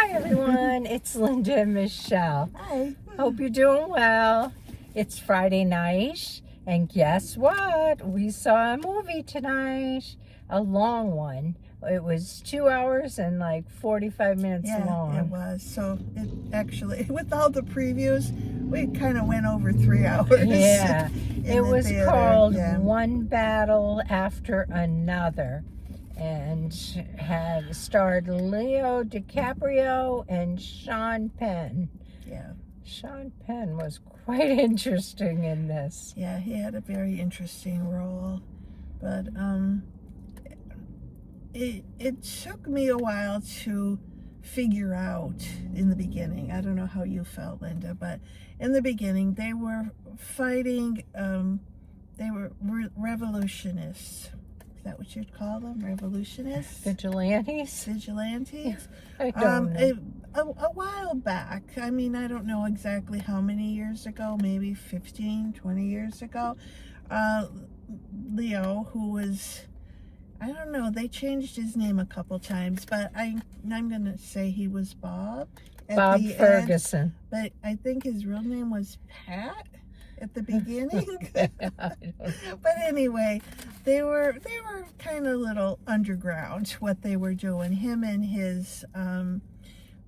Hi everyone, it's Linda and Michelle. Hi. Hope you're doing well. It's Friday night, and guess what? We saw a movie tonight, a long one. It was 2 hours and like 45 minutes long. It was. So it actually, with all the previews, we kind of went over 3 hours. Yeah, it was theater. called Yeah. One Battle After Another, and had starred Leo DiCaprio and Sean Penn. Yeah. Sean Penn was quite interesting in this. Yeah, he had a very interesting role, but it took me a while to figure out in the beginning. I don't know how you felt, Linda, but in the beginning they were fighting. They were revolutionists. Is that what you'd call them? Revolutionists? Vigilantes? Vigilantes? I don't know. A while back, I mean, I don't know exactly how many years ago, maybe 15, 20 years ago, Leo, who was, I don't know, they changed his name a couple times, but I'm going to say he was Bob. Bob Ferguson. But I think his real name was Pat at the beginning. But anyway, they were kind of little underground, what they were doing. Him and his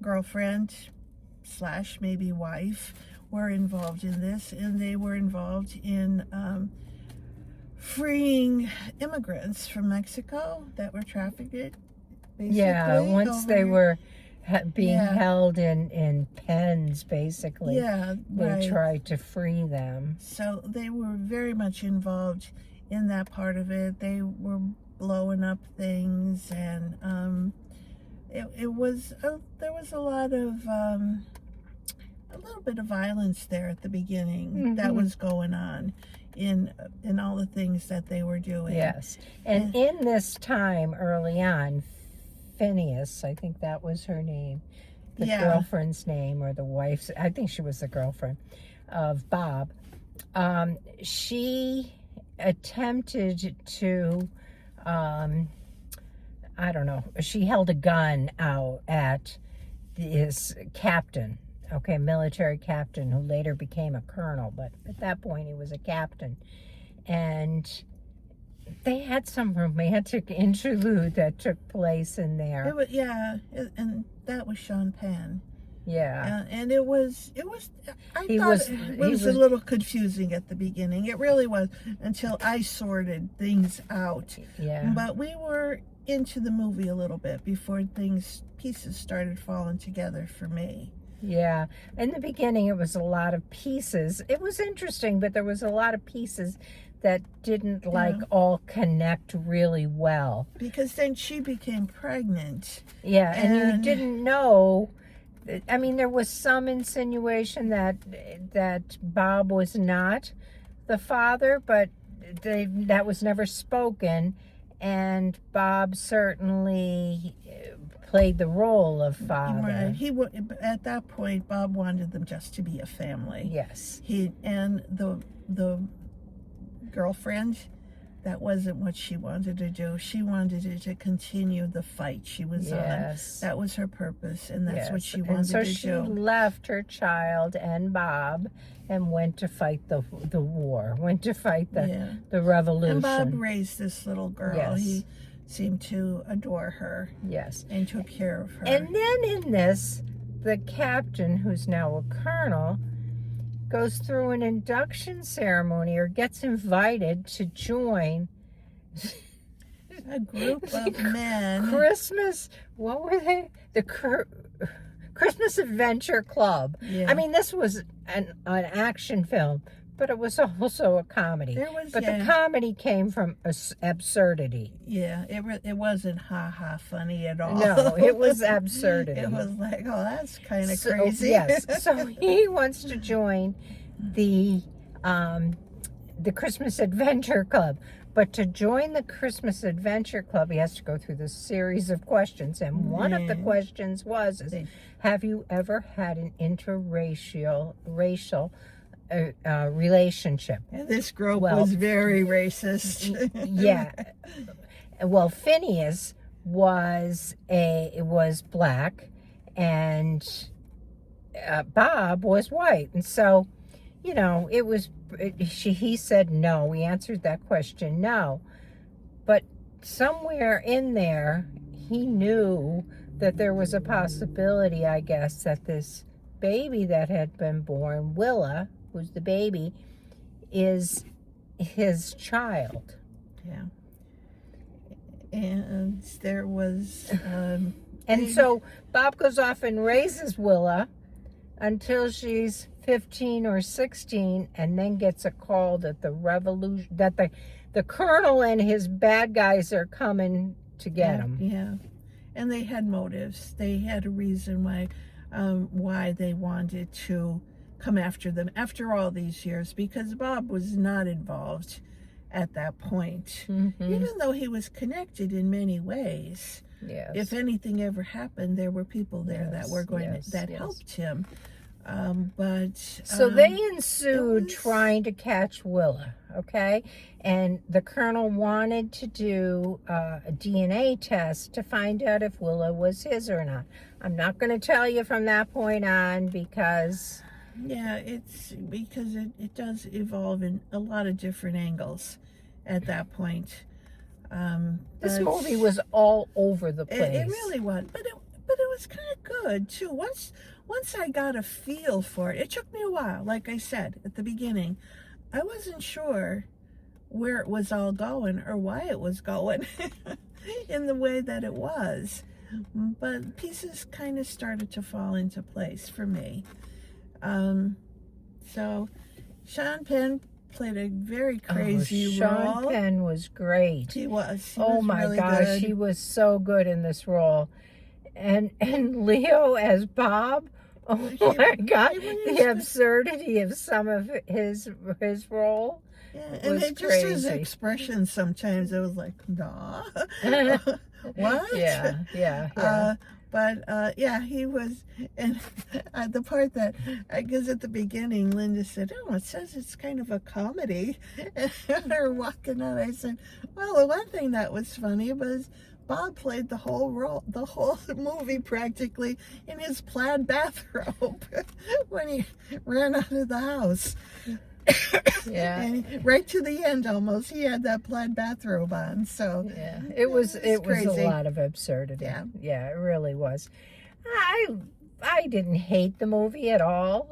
girlfriend / maybe wife were involved in this, and they were involved in freeing immigrants from Mexico that were trafficked, basically. Yeah, once they were being held in pens, basically. Yeah, they tried to free them. So they were very much involved in that part of it. They were blowing up things, and there was a lot of a little bit of violence there at the beginning that was going on in all the things that they were doing. Yes, and in this time early on, Phineas, I think that was her name, the girlfriend's name, or the wife's, I think she was the girlfriend of Bob. She attempted to, I don't know, she held a gun out at this captain, military captain, who later became a colonel, but at that point he was a captain. And they had some romantic interlude that took place in there. And that was Sean Penn. Yeah. And it was it was a little confusing at the beginning. It really was, until I sorted things out. Yeah. But we were into the movie a little bit before pieces started falling together for me. Yeah. In the beginning it was a lot of pieces. It was interesting, but there was a lot of pieces that didn't all connect really well. Because then she became pregnant. Yeah, and you didn't know. I mean, there was some insinuation that Bob was not the father, but that was never spoken. And Bob certainly played the role of father. Right. At that point, Bob wanted them just to be a family. Yes. And the girlfriend, that wasn't what she wanted to do. She wanted to continue the fight she was on. That was her purpose, and that's what she wanted to do. So she left her child and Bob and went to fight the war, went to fight the revolution. And Bob raised this little girl. Yes. He seemed to adore her. Yes. And took care of her. And then in this, the captain, who's now a colonel, goes through an induction ceremony, or gets invited to join a group of men. What were they? The Christmas Adventure Club. Yeah. I mean, this was an action film, but it was also a comedy. The comedy came from absurdity. Yeah, it wasn't funny at all. No, it was absurdity. It was like, oh, that's kind of crazy. Yes, so he wants to join the Christmas Adventure Club. But to join the Christmas Adventure Club, he has to go through this series of questions. And one of the questions was, have you ever had an interracial relationship? And this group was very racist. Yeah. Well, Phineas was black, and Bob was white. And so, you know, he said no. We answered that question no. But somewhere in there, he knew that there was a possibility, I guess, that this baby that had been born, Willa, who's the baby, is his child. Yeah. And there was... and so Bob goes off and raises Willa until she's 15 or 16, and then gets a call that the colonel and his bad guys are coming to get him. Yeah. And they had motives. They had a reason why they wanted to come after them after all these years, because Bob was not involved at that point. Even though he was connected in many ways. Yes. If anything ever happened, there were people there that were helped him. So they ensued trying to catch Willa, okay? And the colonel wanted to do a DNA test to find out if Willa was his or not. I'm not going to tell you from that point on because... Yeah, it's because it does evolve in a lot of different angles at that point. This movie was all over the place. It really was, but it was kind of good too. Once I got a feel for it, it took me a while. Like I said at the beginning, I wasn't sure where it was all going or why it was going in the way that it was. But pieces kind of started to fall into place for me. So Sean Penn played a very crazy role. Sean Penn was great. He was. He oh was my really gosh, good. he was so good in this role. And Leo as Bob. Oh my God, the absurdity of some of his role. Yeah, and was just crazy. his expression sometimes, it was like, nah. What? Yeah. But he was, and the part that, I guess at the beginning, Linda said, oh, it says it's kind of a comedy. And they're walking out, I said, well, the one thing that was funny was Bob played the whole movie practically in his plaid bathrobe when he ran out of the house. Yeah. And right to the end almost, he had that plaid bathrobe on. So yeah, it was a crazy. lot of absurdity. Yeah, it really was. I didn't hate the movie at all.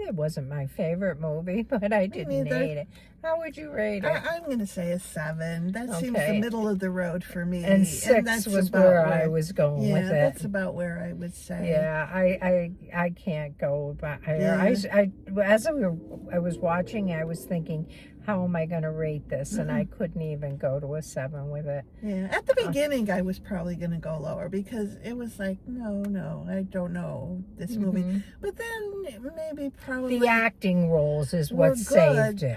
It wasn't my favorite movie, but I didn't hate it. How would you rate it? I'm going to say a 7. That seems the middle of the road for me. And 6 was where I was going with it. Yeah, that's about where I would say. Yeah, I can't go about higher. I was watching, I was thinking, how am I going to rate this? And I couldn't even go to a 7 with it. Yeah, at the beginning, I was probably going to go lower because it was like, no, I don't know this movie. But then maybe probably the acting roles is what saved it.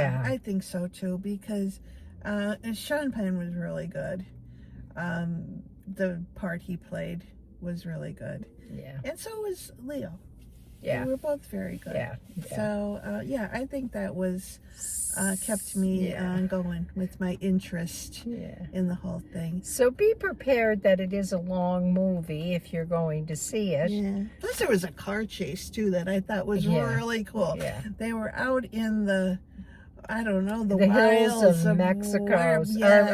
I think so too, because Sean Penn was really good. The part he played was really good. Yeah. And so was Leo. Yeah. They were both very good. Yeah. So, I think that was kept me going with my interest in the whole thing. So be prepared that it is a long movie if you're going to see it. Yeah. Plus there was a car chase too that I thought was really cool. Yeah. They were out in the, I don't know, the hills of Mexico,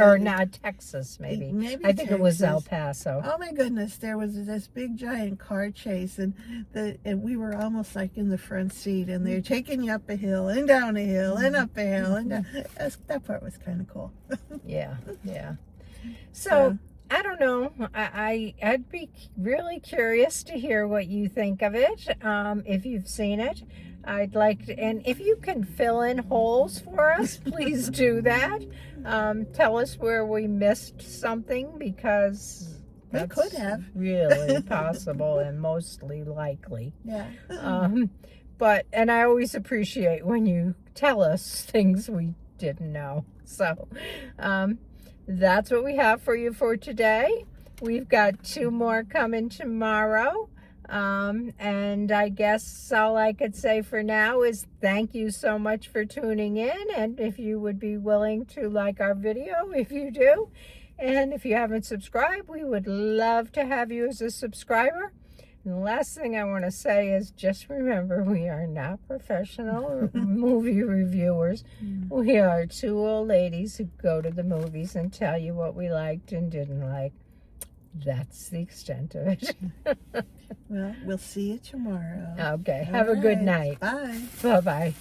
or not Texas, maybe. I think it was El Paso. Oh my goodness, there was this big giant car chase, and we were almost like in the front seat, and they're taking you up a hill and down a hill and up a hill, and that part was kind of cool. Yeah. So I don't know. I'd be really curious to hear what you think of it. If you've seen it. I'd like to, and if you can fill in holes for us, please do that. Tell us where we missed something, because we could have. Really possible and mostly likely. Yeah. And I always appreciate when you tell us things we didn't know. So, that's what we have for you for today. We've got 2 more coming tomorrow. And I guess all I could say for now is thank you so much for tuning in. And if you would be willing to like our video, if you do. And if you haven't subscribed, we would love to have you as a subscriber. And the last thing I want to say is just remember we are not professional movie reviewers. We are two old ladies who go to the movies and tell you what we liked and didn't like. That's the extent of it. Well, we'll see you tomorrow. Okay. Have a good night. Bye. Bye-bye.